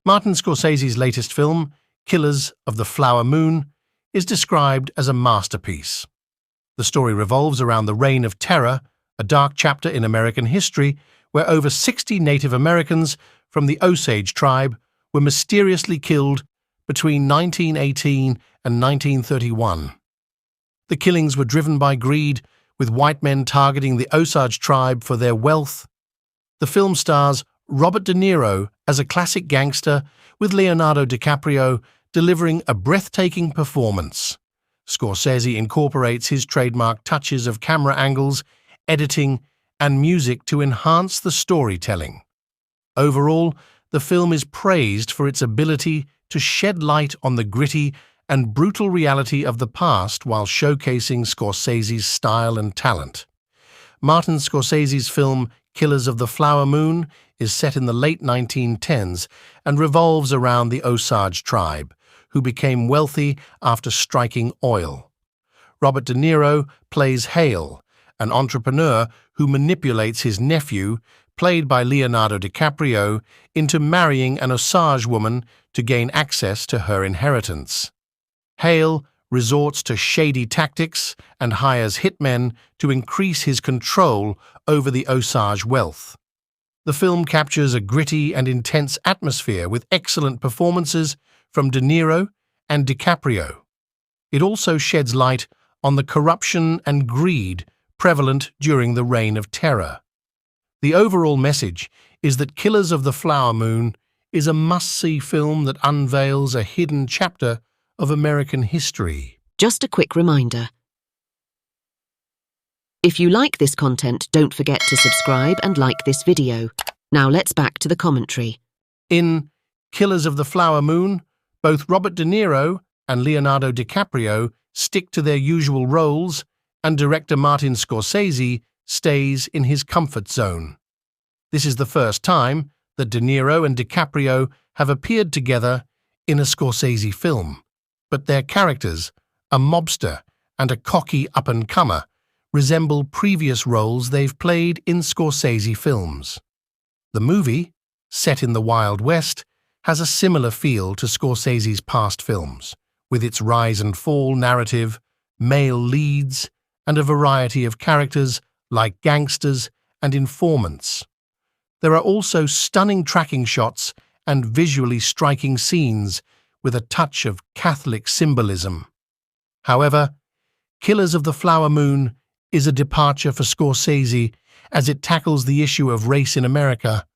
Martin Scorsese's latest film, Killers of the Flower Moon, is described as a masterpiece. The story revolves around the Reign of Terror, a dark chapter in American history where over 60 Native Americans from the Osage tribe were mysteriously killed between 1918 and 1931. The killings were driven by greed, with white men targeting the Osage tribe for their wealth. The film stars Robert De Niro as a classic gangster, with Leonardo DiCaprio delivering a breathtaking performance. Scorsese incorporates his trademark touches of camera angles, editing, and music to enhance the storytelling. Overall, the film is praised for its ability to shed light on the gritty and brutal reality of the past while showcasing Scorsese's style and talent. Martin Scorsese's film Killers of the Flower Moon is set in the late 1910s and revolves around the Osage tribe, who became wealthy after striking oil. Robert De Niro plays Hale, an entrepreneur who manipulates his nephew, played by Leonardo DiCaprio, into marrying an Osage woman to gain access to her inheritance. Hale resorts to shady tactics and hires hitmen to increase his control over the Osage wealth. The film captures a gritty and intense atmosphere with excellent performances from De Niro and DiCaprio. It also sheds light on the corruption and greed prevalent during the Reign of Terror. The overall message is that Killers of the Flower Moon is a must-see film that unveils a hidden chapter of American history. Just a quick reminder. If you like this content, don't forget to subscribe and like this video. Now let's back to the commentary. In Killers of the Flower Moon, both Robert De Niro and Leonardo DiCaprio stick to their usual roles, and director Martin Scorsese stays in his comfort zone. This is the first time that De Niro and DiCaprio have appeared together in a Scorsese film, but their characters, a mobster and a cocky up-and-comer, resemble previous roles they've played in Scorsese films. The movie, set in the Wild West, has a similar feel to Scorsese's past films, with its rise and fall narrative, male leads, and a variety of characters like gangsters and informants. There are also stunning tracking shots and visually striking scenes with a touch of Catholic symbolism. However, Killers of the Flower Moon is a departure for Scorsese as it tackles the issue of race in America.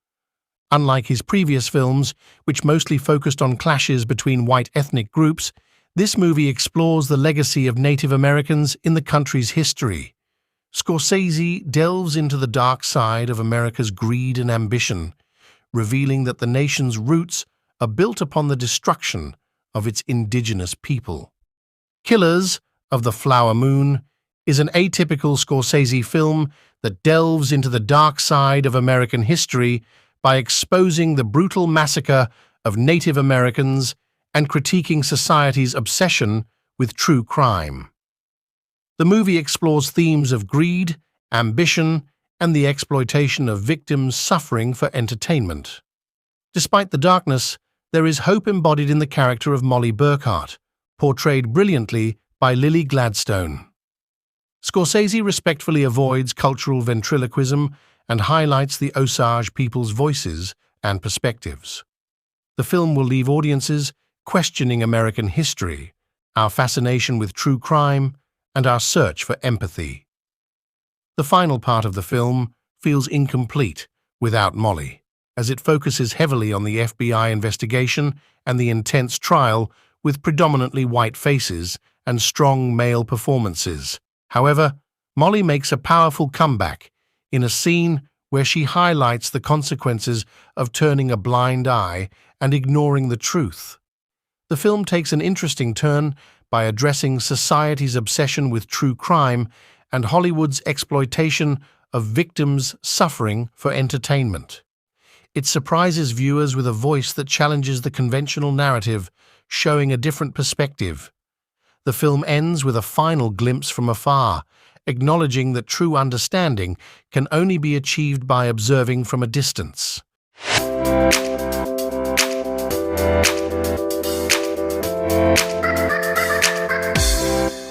Unlike his previous films, which mostly focused on clashes between white ethnic groups, this movie explores the legacy of Native Americans in the country's history. Scorsese delves into the dark side of America's greed and ambition, revealing that the nation's roots are built upon the destruction of its indigenous people. Killers of the Flower Moon is an atypical Scorsese film that delves into the dark side of American history by exposing the brutal massacre of Native Americans and critiquing society's obsession with true crime. The movie explores themes of greed, ambition, and the exploitation of victims suffering for entertainment. Despite the darkness, there is hope embodied in the character of Molly Burkhart, portrayed brilliantly by Lily Gladstone. Scorsese respectfully avoids cultural ventriloquism and highlights the Osage people's voices and perspectives. The film will leave audiences questioning American history, our fascination with true crime, and our search for empathy. The final part of the film feels incomplete without Molly, as it focuses heavily on the FBI investigation and the intense trial with predominantly white faces and strong male performances. However, Molly makes a powerful comeback in a scene where she highlights the consequences of turning a blind eye and ignoring the truth. The film takes an interesting turn by addressing society's obsession with true crime and Hollywood's exploitation of victims suffering for entertainment. It surprises viewers with a voice that challenges the conventional narrative, showing a different perspective. The film ends with a final glimpse from afar, acknowledging that true understanding can only be achieved by observing from a distance.